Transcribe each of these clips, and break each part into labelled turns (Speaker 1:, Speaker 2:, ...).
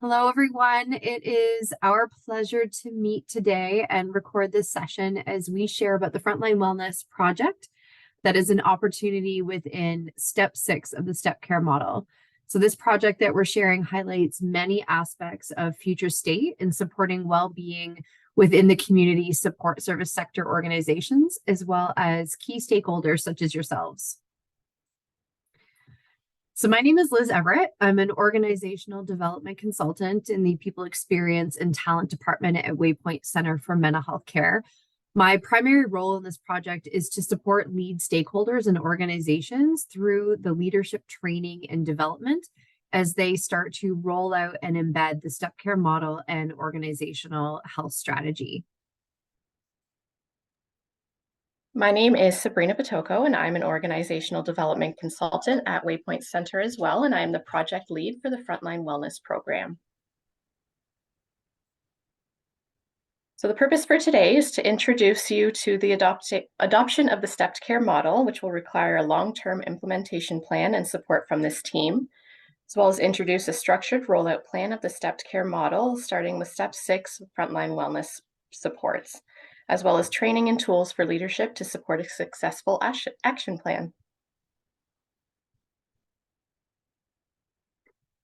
Speaker 1: Hello, everyone. It is our pleasure to meet today and record this session as we share about the Frontline Wellness project that is an opportunity within step 6 of the step care model. So this project that we're sharing highlights many aspects of future state in supporting well-being within the community support service sector organizations, as well as key stakeholders such as yourselves. So my name is Liz Everett. I'm an organizational development consultant in the People Experience and Talent Department at Waypoint Center for Mental Health Care. My primary role in this project is to support lead stakeholders and organizations through the leadership training and development as they start to roll out and embed the step care model and organizational health strategy.
Speaker 2: My name is Sabrina Batoko, and I'm an organizational development consultant at Waypoint Center as well, and I am the project lead for the Frontline Wellness program. So the purpose for today is to introduce you to the adoption of the stepped care model, which will require a long-term implementation plan and support from this team, as well as introduce a structured rollout plan of the stepped care model, starting with step 6, Frontline Wellness supports, as well as training and tools for leadership to support a successful action plan.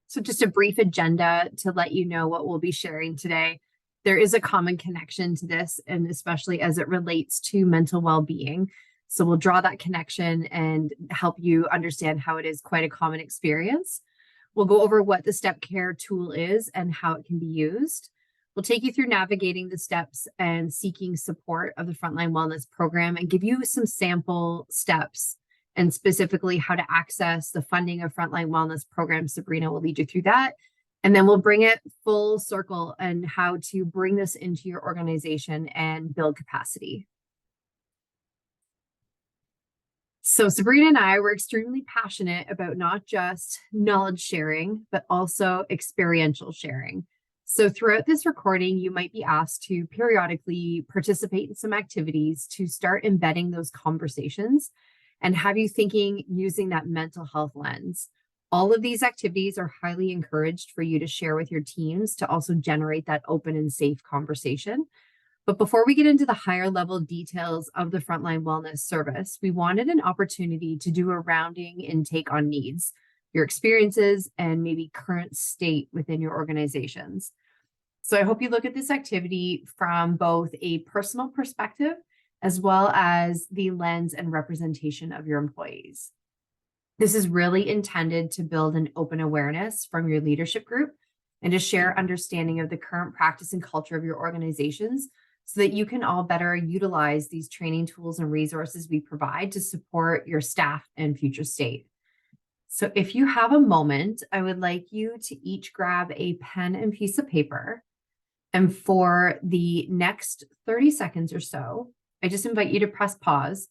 Speaker 1: So just a brief agenda to let you know what we'll be sharing today. There is a common connection to this, and especially as it relates to mental well-being. So we'll draw that connection and help you understand how it is quite a common experience. We'll go over what the step care tool is and how it can be used. We'll take you through navigating the steps and seeking support of the Frontline Wellness program and give you some sample steps and specifically how to access the funding of Frontline Wellness program. Sabrina will lead you through that. And then we'll bring it full circle and how to bring this into your organization and build capacity. So Sabrina and I were extremely passionate about not just knowledge sharing, but also experiential sharing. So throughout this recording, you might be asked to periodically participate in some activities to start embedding those conversations and have you thinking using that mental health lens. All of these activities are highly encouraged for you to share with your teams to also generate that open and safe conversation. But before we get into the higher level details of the Frontline Wellness service, we wanted an opportunity to do a rounding intake on needs, your experiences, and maybe current state within your organizations. So I hope you look at this activity from both a personal perspective as well as the lens and representation of your employees. This is really intended to build an open awareness from your leadership group and to share understanding of the current practice and culture of your organizations so that you can all better utilize these training tools and resources we provide to support your staff and future state. So if you have a moment, I would like you to each grab a pen and piece of paper. And for the next 30 seconds or so, I just invite you to press pause.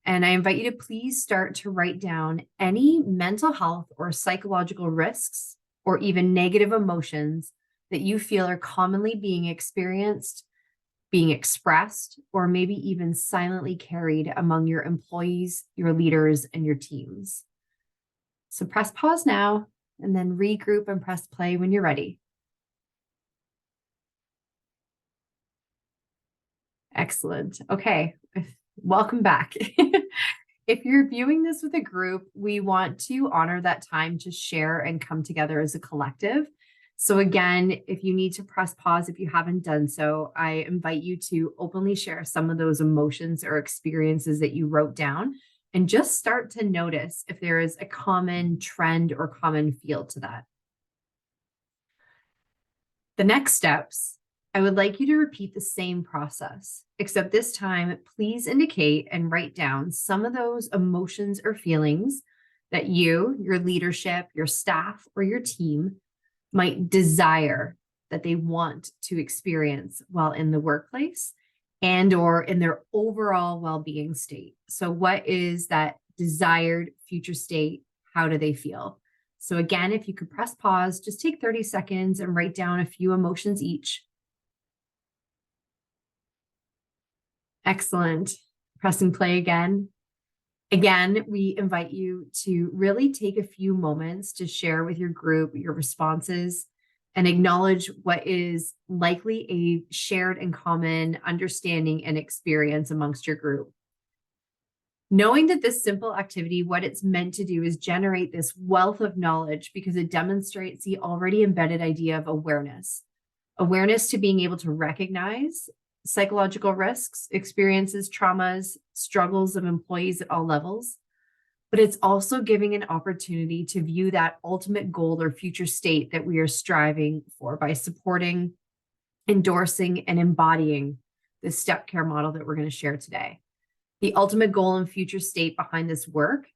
Speaker 1: And I invite you to please start to write down any mental health or psychological risks or even negative emotions that you feel are commonly being experienced, being expressed, or maybe even silently carried among your employees, your leaders, and your teams. So press pause now and then regroup and press play when you're ready. Excellent. Okay, welcome back. If you're viewing this with a group, we want to honor that time to share and come together as a collective. So again, if you need to press pause, if you haven't done so, I invite you to openly share some of those emotions or experiences that you wrote down and just start to notice if there is a common trend or common feel to that. The next steps, I would like you to repeat the same process, except this time, please indicate and write down some of those emotions or feelings that you, your leadership, your staff, or your team might desire that they want to experience while in the workplace and or in their overall well-being state. So what is that desired future state? How do they feel? So again, if you could press pause, just take 30 seconds and write down a few emotions each. Excellent. Pressing play again. Again, we invite you to really take a few moments to share with your group your responses and acknowledge what is likely a shared and common understanding and experience amongst your group. Knowing that this simple activity, what it's meant to do is generate this wealth of knowledge because it demonstrates the already embedded idea of awareness. Awareness to being able to recognize psychological risks, experiences, traumas, struggles of employees at all levels. But it's also giving an opportunity to view that ultimate goal or future state that we are striving for by supporting, endorsing, and embodying the step care model that we're going to share today. The ultimate goal and future state behind this work,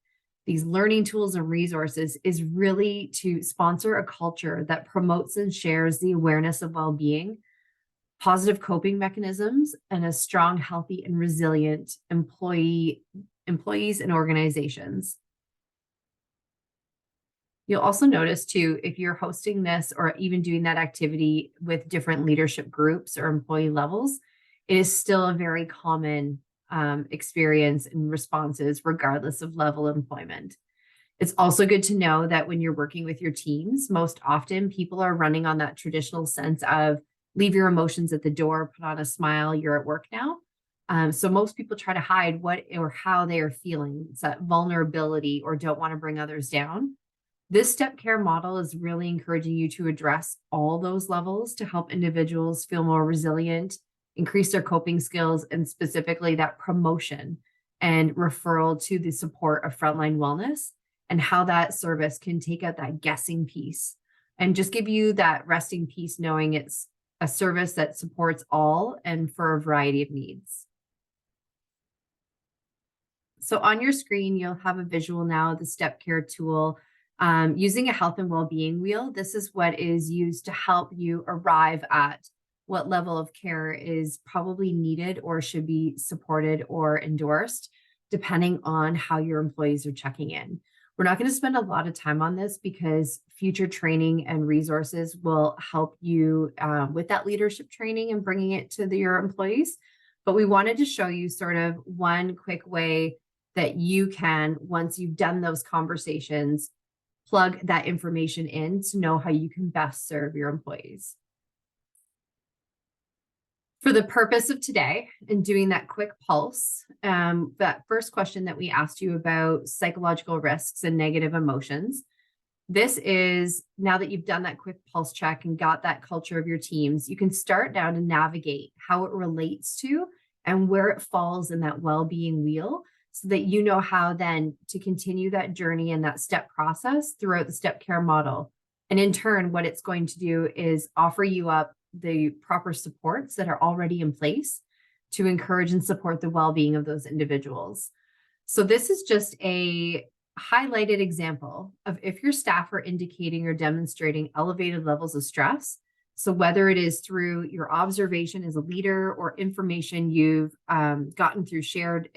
Speaker 1: these learning tools and resources, is really to sponsor a culture that promotes and shares the awareness of well-being, positive coping mechanisms, and a strong, healthy, and resilient employees and organizations. You'll also notice too, if you're hosting this or even doing that activity with different leadership groups or employee levels, it is still a very common experience and responses regardless of level of employment. It's also good to know that when you're working with your teams, most often people are running on that traditional sense of leave your emotions at the door, put on a smile, you're at work now. So most people try to hide what or how they are feeling. It's that vulnerability or don't want to bring others down. This step care model is really encouraging you to address all those levels to help individuals feel more resilient, increase their coping skills, and specifically that promotion and referral to the support of Frontline Wellness and how that service can take out that guessing piece and just give you that resting piece knowing it's a service that supports all and for a variety of needs. So on your screen, you'll have a visual now of the step care tool. Using a health and well-being wheel, this is what is used to help you arrive at what level of care is probably needed or should be supported or endorsed, depending on how your employees are checking in. We're not going to spend a lot of time on this because future training and resources will help you with that leadership training and bringing it to your employees. But we wanted to show you sort of one quick way that you can, once you've done those conversations, plug that information in to know how you can best serve your employees. For the purpose of today and doing that quick pulse, that first question that we asked you about psychological risks and negative emotions, this is now that you've done that quick pulse check and got that culture of your teams, you can start now to navigate how it relates to and where it falls in that well-being wheel so that you know how then to continue that journey and that step process throughout the step care model. And in turn, what it's going to do is offer you up the proper supports that are already in place to encourage and support the well-being of those individuals. So this is just a highlighted example of if your staff are indicating or demonstrating elevated levels of stress. So whether it is through your observation as a leader or information you've gotten through shared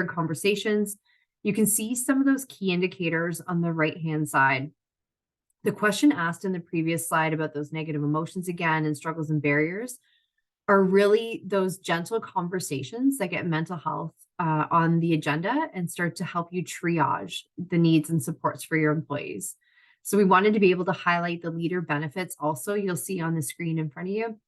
Speaker 1: conversations, you can see some of those key indicators on the right-hand side. The question asked in the previous slide about those negative emotions again and struggles and barriers are really those gentle conversations that get mental health on the agenda and start to help you triage the needs and supports for your employees. So we wanted to be able to highlight the leader benefits also you'll see on the screen in front of you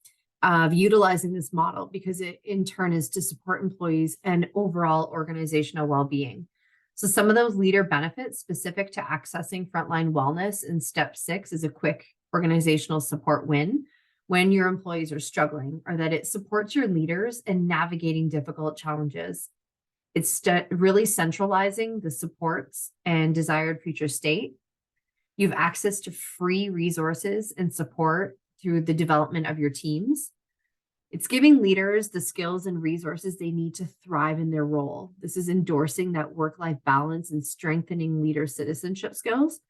Speaker 1: of utilizing this model because it in turn is to support employees and overall organizational well-being. So some of those leader benefits specific to accessing Frontline Wellness in step 6 is a quick organizational support win when your employees are struggling, or that it supports your leaders in navigating difficult challenges. It's really centralizing the supports and desired future state. You have access to free resources and support through the development of your teams. It's giving leaders the skills and resources they need to thrive in their role. This is endorsing that work-life balance and strengthening leader citizenship skills.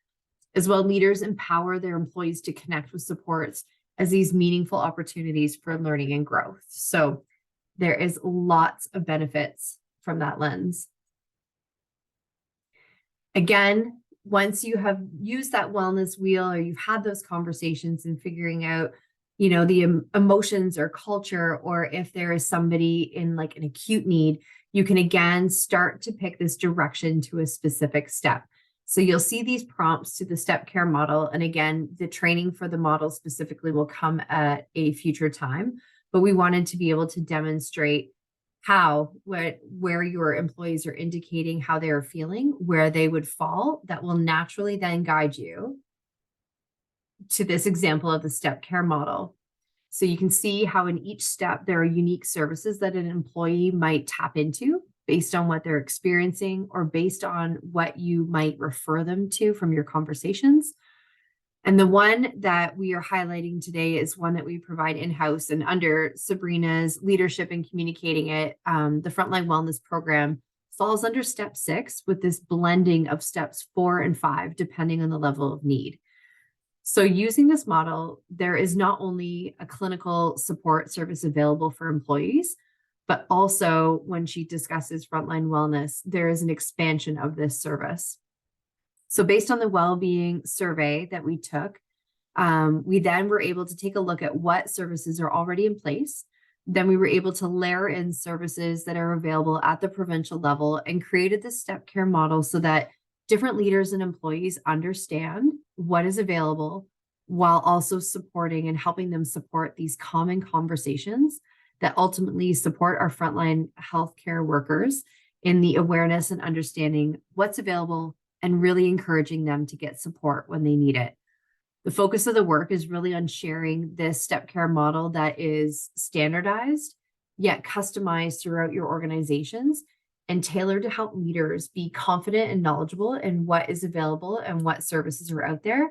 Speaker 1: As well, leaders empower their employees to connect with supports as these meaningful opportunities for learning and growth. So there is lots of benefits from that lens. Again, once you have used that wellness wheel or you've had those conversations and figuring out the emotions or culture, or if there is somebody in like an acute need, you can again start to pick this direction to a specific step. So you'll see these prompts to the step care model. And again, the training for the model specifically will come at a future time, but we wanted to be able to demonstrate where your employees are indicating how they are feeling, where they would fall, that will naturally then guide you to this example of the step care model. So you can see how in each step, there are unique services that an employee might tap into based on what they're experiencing or based on what you might refer them to from your conversations. And the one that we are highlighting today is one that we provide in-house, and under Sabrina's leadership in communicating it, the Frontline Wellness program falls under step 6 with this blending of steps 4 and 5, depending on the level of need. So using this model, there is not only a clinical support service available for employees, but also when she discusses Frontline Wellness, there is an expansion of this service. So based on the well-being survey that we took, we then were able to take a look at what services are already in place. Then we were able to layer in services that are available at the provincial level and created this step care model so that different leaders and employees understand what is available while also supporting and helping them support these common conversations that ultimately support our frontline healthcare workers in the awareness and understanding what's available and really encouraging them to get support when they need it. The focus of the work is really on sharing this step care model that is standardized, yet customized throughout your organizations and tailored to help leaders be confident and knowledgeable in what is available and what services are out there.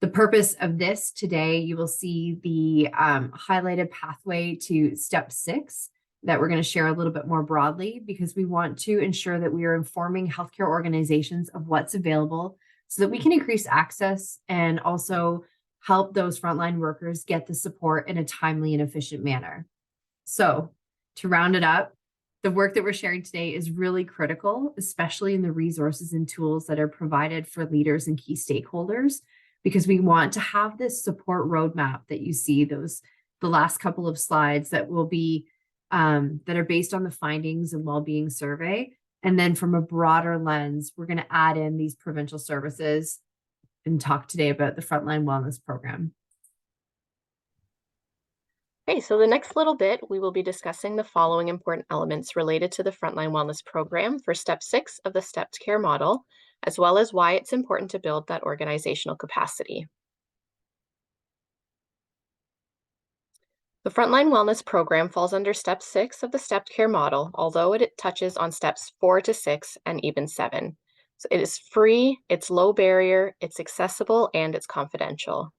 Speaker 1: The purpose of this today, you will see the highlighted pathway to step 6 that we're going to share a little bit more broadly, because we want to ensure that we are informing healthcare organizations of what's available so that we can increase access and also help those frontline workers get the support in a timely and efficient manner. So to round it up, the work that we're sharing today is really critical, especially in the resources and tools that are provided for leaders and key stakeholders, because we want to have this support roadmap that you see, the last couple of slides that will be that are based on the findings and well-being survey. And then from a broader lens, we're going to add in these provincial services and talk today about the Frontline Wellness program.
Speaker 2: Okay, so the next little bit, we will be discussing the following important elements related to the Frontline Wellness program for step 6 of the stepped care model, as well as why it's important to build that organizational capacity. The Frontline Wellness program falls under step 6 of the stepped care model, although it touches on steps 4 to 6 and even 7. So it is free, it's low barrier, it's accessible, and it's confidential.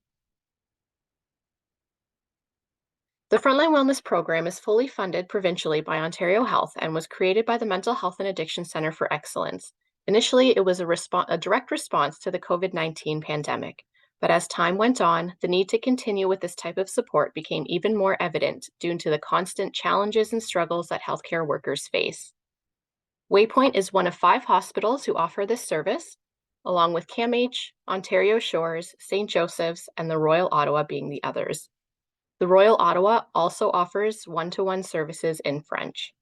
Speaker 2: The Frontline Wellness program is fully funded provincially by Ontario Health and was created by the Mental Health and Addiction Centre for Excellence. Initially, it was a direct response to the COVID-19 pandemic, but as time went on, the need to continue with this type of support became even more evident due to the constant challenges and struggles that healthcare workers face. Waypoint is one of 5 hospitals who offer this service, along with CAMH, Ontario Shores, St. Joseph's, and the Royal Ottawa being the others. The Royal Ottawa also offers one-to-one services in French.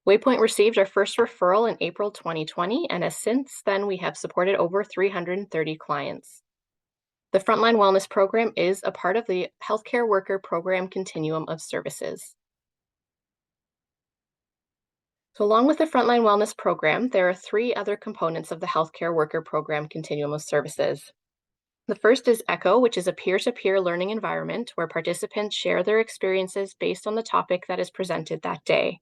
Speaker 2: Waypoint received our first referral in April 2020, and since then we have supported over 330 clients. The Frontline Wellness program is a part of the Healthcare Worker Program Continuum of Services. So along with the Frontline Wellness program, there are 3 other components of the Healthcare Worker Program Continuum of Services. The first is ECHO, which is a peer-to-peer learning environment where participants share their experiences based on the topic that is presented that day.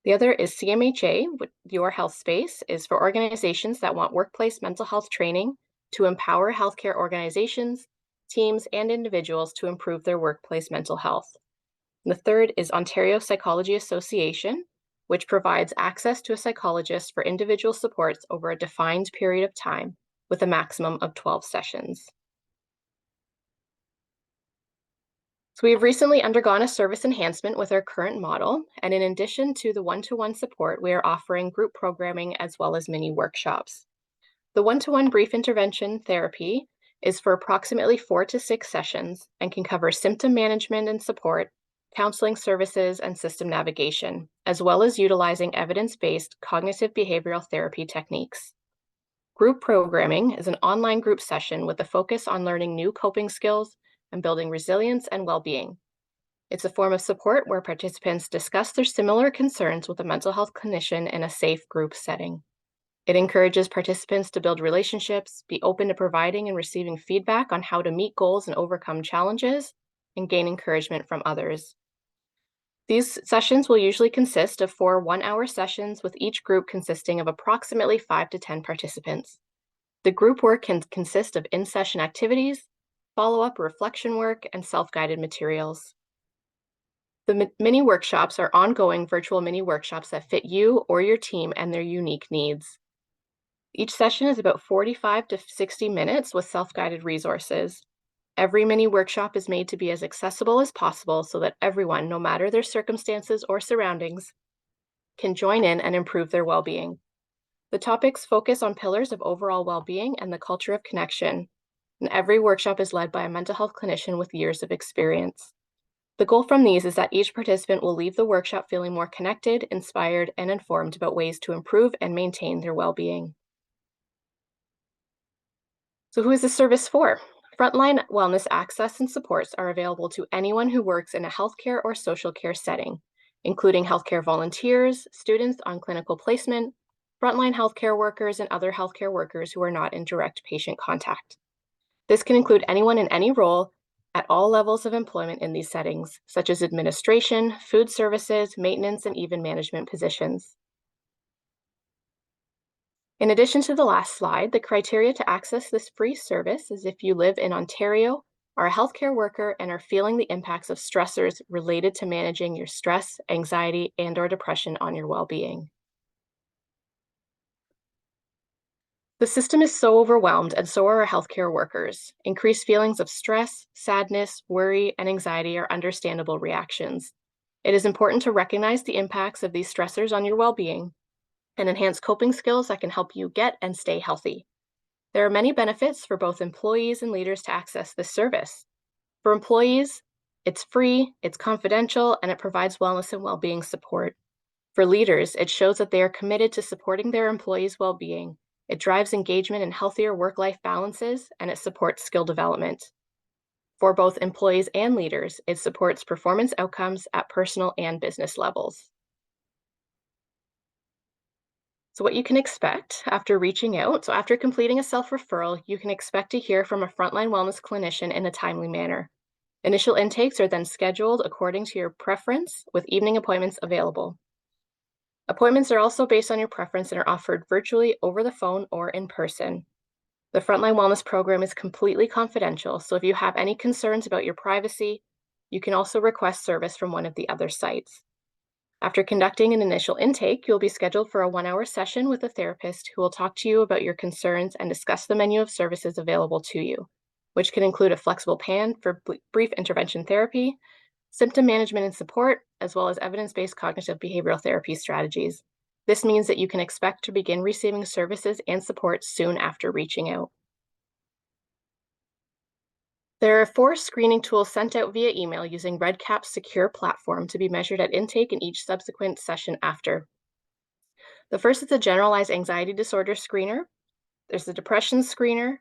Speaker 2: The other is CMHA, Your Health Space, is for organizations that want workplace mental health training to empower healthcare organizations, teams, and individuals to improve their workplace mental health. And the third is Ontario Psychology Association, which provides access to a psychologist for individual supports over a defined period of time, with a maximum of 12 sessions. So we have recently undergone a service enhancement with our current model, and in addition to the one-to-one support, we are offering group programming as well as mini workshops. The one-to-one brief intervention therapy is for approximately 4 to 6 sessions and can cover symptom management and support, counseling services, and system navigation, as well as utilizing evidence-based cognitive behavioral therapy techniques. Group programming is an online group session with a focus on learning new coping skills and building resilience and well-being. It's a form of support where participants discuss their similar concerns with a mental health clinician in a safe group setting. It encourages participants to build relationships, be open to providing and receiving feedback on how to meet goals and overcome challenges, and gain encouragement from others. These sessions will usually consist of 4 one-hour sessions, with each group consisting of approximately 5 to 10 participants. The group work can consist of in-session activities, follow-up reflection work, and self-guided materials. The mini workshops are ongoing virtual mini workshops that fit you or your team and their unique needs. Each session is about 45 to 60 minutes with self-guided resources. Every mini workshop is made to be as accessible as possible so that everyone, no matter their circumstances or surroundings, can join in and improve their well-being. The topics focus on pillars of overall well-being and the culture of connection, and every workshop is led by a mental health clinician with years of experience. The goal from these is that each participant will leave the workshop feeling more connected, inspired, and informed about ways to improve and maintain their well-being. So who is this service for? Frontline Wellness access and supports are available to anyone who works in a healthcare or social care setting, including healthcare volunteers, students on clinical placement, frontline healthcare workers, and other healthcare workers who are not in direct patient contact. This can include anyone in any role at all levels of employment in these settings, such as administration, food services, maintenance, and even management positions. In addition to the last slide, the criteria to access this free service is if you live in Ontario, are a healthcare worker, and are feeling the impacts of stressors related to managing your stress, anxiety, and/or depression on your well-being. The system is so overwhelmed, and so are our healthcare workers. Increased feelings of stress, sadness, worry, and anxiety are understandable reactions. It is important to recognize the impacts of these stressors on your well-being and enhance coping skills that can help you get and stay healthy. There are many benefits for both employees and leaders to access this service. For employees, it's free, it's confidential, and it provides wellness and well-being support. For leaders, it shows that they are committed to supporting their employees' well-being. It drives engagement and healthier work-life balances, and it supports skill development. For both employees and leaders, it supports performance outcomes at personal and business levels. So what you can expect after reaching out, so after completing a self-referral, you can expect to hear from a frontline wellness clinician in a timely manner. Initial intakes are then scheduled according to your preference, with evening appointments available. Appointments are also based on your preference and are offered virtually, over the phone, or in person. The Frontline Wellness program is completely confidential, so if you have any concerns about your privacy, you can also request service from one of the other sites. After conducting an initial intake, you'll be scheduled for a 1-hour session with a therapist who will talk to you about your concerns and discuss the menu of services available to you, which can include a flexible plan for brief intervention therapy, symptom management and support, as well as evidence-based cognitive behavioral therapy strategies. This means that you can expect to begin receiving services and support soon after reaching out. There are 4 screening tools sent out via email using REDCap's secure platform to be measured at intake and each subsequent session after. The first is the Generalized Anxiety Disorder Screener. There's the Depression Screener,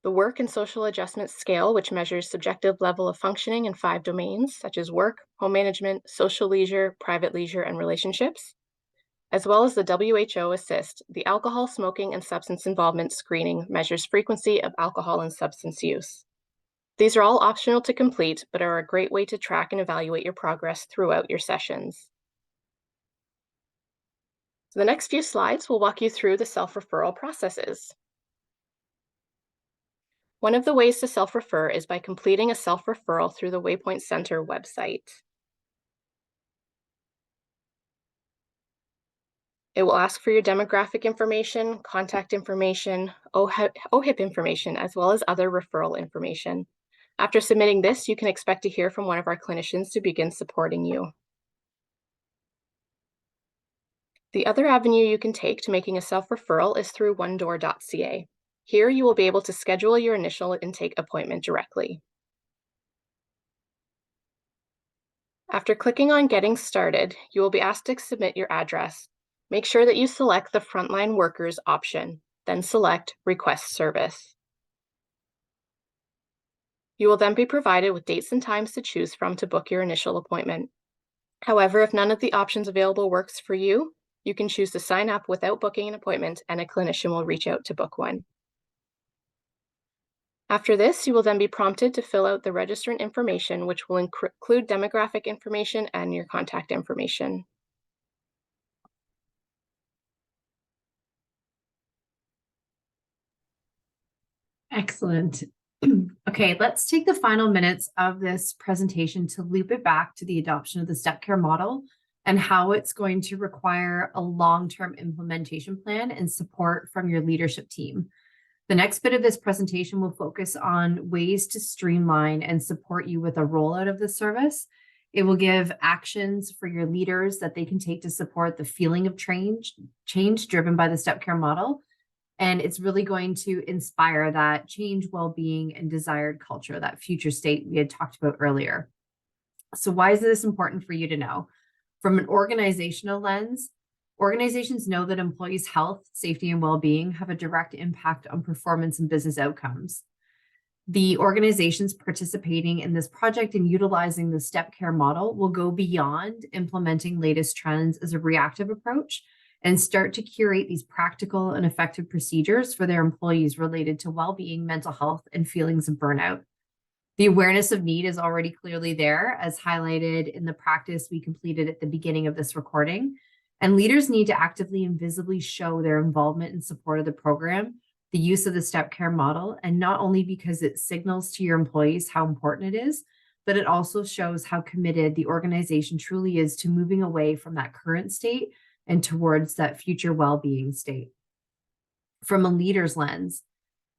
Speaker 2: the Work and Social Adjustment Scale, which measures subjective level of functioning in 5 domains, such as work, home management, social leisure, private leisure, and relationships, as well as the WHO Assist. The Alcohol, Smoking, and Substance Involvement Screening measures frequency of alcohol and substance use. These are all optional to complete, but are a great way to track and evaluate your progress throughout your sessions. So the next few slides will walk you through the self-referral processes. One of the ways to self-refer is by completing a self-referral through the Waypoint Center website. It will ask for your demographic information, contact information, OHIP information, as well as other referral information. After submitting this, you can expect to hear from one of our clinicians to begin supporting you. The other avenue you can take to making a self-referral is through onedoor.ca. Here you will be able to schedule your initial intake appointment directly. After clicking on Getting Started, you will be asked to submit your address. Make sure that you select the Frontline Workers option. then select Request Service. You will then be provided with dates and times to choose from to book your initial appointment. However, if none of the options available works for you, you can choose to sign up without booking an appointment and a clinician will reach out to book one. After this, you will then be prompted to fill out the registrant information, which will include demographic information and your contact information.
Speaker 1: Excellent. Okay, let's take the final minutes of this presentation to loop it back to the adoption of the step care model and how it's going to require a long-term implementation plan and support from your leadership team. The next bit of this presentation will focus on ways to streamline and support you with a rollout of the service. It will give actions for your leaders that they can take to support the feeling of change driven by the step care model. And it's really going to inspire that change, well-being, and desired culture, that future state we had talked about earlier. So why is this important for you to know? From an organizational lens, organizations know that employees' health, safety, and well-being have a direct impact on performance and business outcomes. The organizations participating in this project and utilizing the step care model will go beyond implementing latest trends as a reactive approach and start to curate these practical and effective procedures for their employees related to well-being, mental health, and feelings of burnout. The awareness of need is already clearly there, as highlighted in the practice we completed at the beginning of this recording. And leaders need to actively and visibly show their involvement and support of the program, the use of the step care model, and not only because it signals to your employees how important it is, but it also shows how committed the organization truly is to moving away from that current state and towards that future well-being state. From a leader's lens,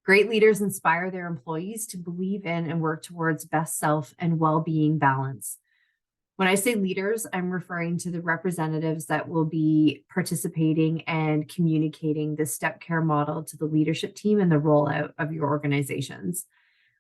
Speaker 1: great leaders inspire their employees to believe in and work towards best self and well-being balance. When I say leaders, I'm referring to the representatives that will be participating and communicating the step care model to the leadership team and the rollout of your organizations.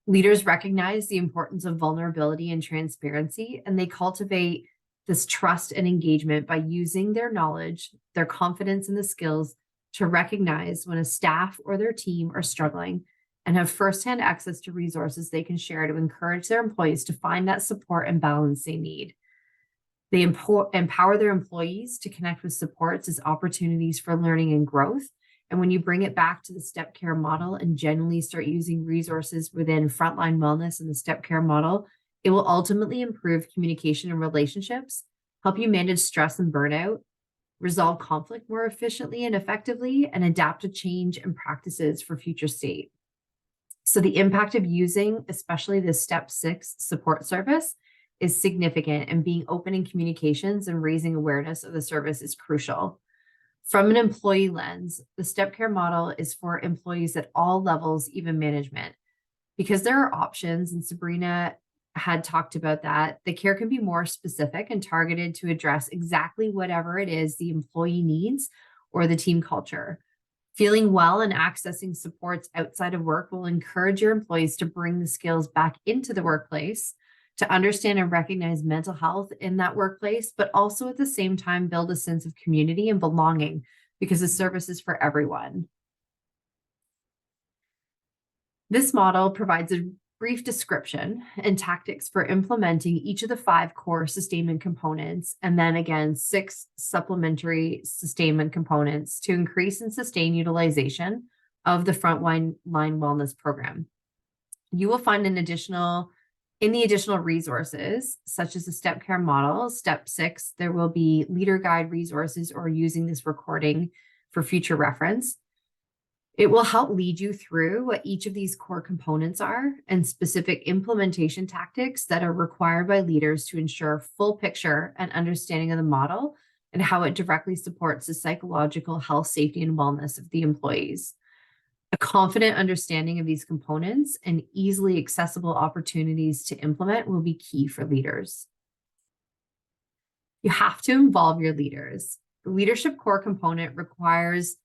Speaker 1: Leaders recognize the importance of vulnerability and transparency, and they cultivate this trust and engagement by using their knowledge, their confidence, and the skills to recognize when a staff or their team are struggling and have firsthand access to resources they can share to encourage their employees to find that support and balance they need. They empower their employees to connect with supports as opportunities for learning and growth. And when you bring it back to the step care model and genuinely start using resources within Frontline Wellness and the step care model, it will ultimately improve communication and relationships, help you manage stress and burnout, resolve conflict more efficiently and effectively, and adapt to change and practices for future state. So the impact of using, especially the Step 6 support service, is significant, and being open in communications and raising awareness of the service is crucial. From an employee lens, the step care model is for employees at all levels, even management. Because there are options, and Sabrina had talked about that, the care can be more specific and targeted to address exactly whatever it is the employee needs or the team culture. Feeling well and accessing supports outside of work will encourage your employees to bring the skills back into the workplace, to understand and recognize mental health in that workplace, but also at the same time build a sense of community and belonging because the service is for everyone. This model provides a brief description and tactics for implementing each of the 5 core sustainment components, and then again, 6 supplementary sustainment components to increase and sustain utilization of the Frontline Wellness program. You will find in the additional resources, such as the step care model, step 6, there will be leader guide resources or using this recording for future reference. It will help lead you through what each of these core components are and specific implementation tactics that are required by leaders to ensure full picture and understanding of the model and how it directly supports the psychological health, safety, and wellness of the employees. A confident understanding of these components and easily accessible opportunities to implement will be key for leaders. You have to involve your leaders. The leadership core component requires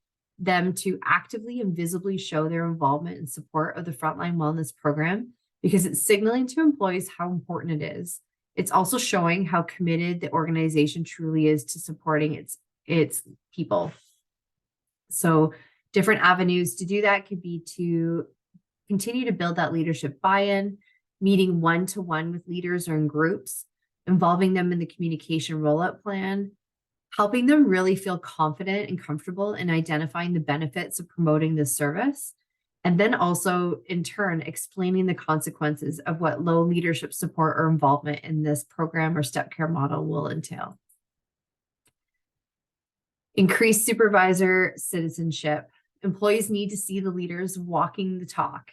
Speaker 1: them to actively and visibly show their involvement and support of the Frontline Wellness program because it's signaling to employees how important it is. It's also showing how committed the organization truly is to supporting its people. So Different avenues to do that could be to continue to build that leadership buy-in, meeting one-to-one with leaders or in groups, involving them in the communication rollout plan, helping them really feel confident and comfortable in identifying the benefits of promoting this service, and then also in turn explaining the consequences of what low leadership support or involvement in this program or step care model will entail. Increased supervisor citizenship. Employees need to see the leaders walking the talk.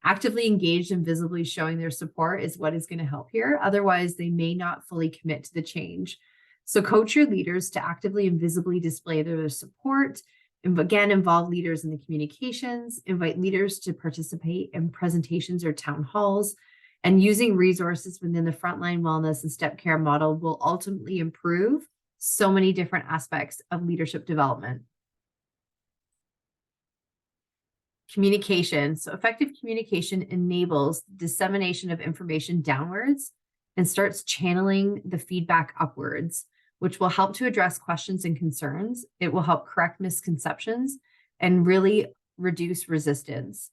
Speaker 1: Actively engaged and visibly showing their support is what is going to help here. Otherwise, they may not fully commit to the change. So coach your leaders to actively and visibly display their support. And again, involve leaders in the communications, invite leaders to participate in presentations or town halls, and using resources within the Frontline Wellness and Step Care model will ultimately improve so many different aspects of leadership development. Communication. So effective communication enables dissemination of information downwards and starts channeling the feedback upwards, which will help to address questions and concerns. It will help correct misconceptions and really reduce resistance.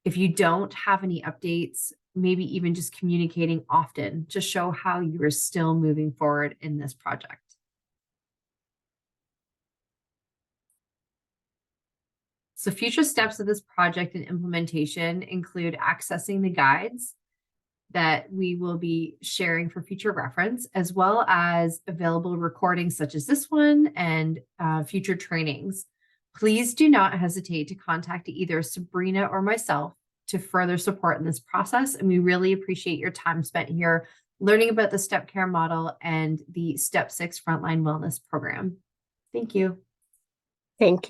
Speaker 1: If you don't have any updates, maybe even just communicating often to show how you are still moving forward in this project. So future steps of this project and implementation include accessing the guides that we will be sharing for future reference, as well as available recordings such as this one and future trainings. Please do not hesitate to contact either Sabrina or myself to further support in this process. And we really appreciate your time spent here learning about the Step Care model and the Step 6 Frontline Wellness program. Thank you.
Speaker 2: Thank you.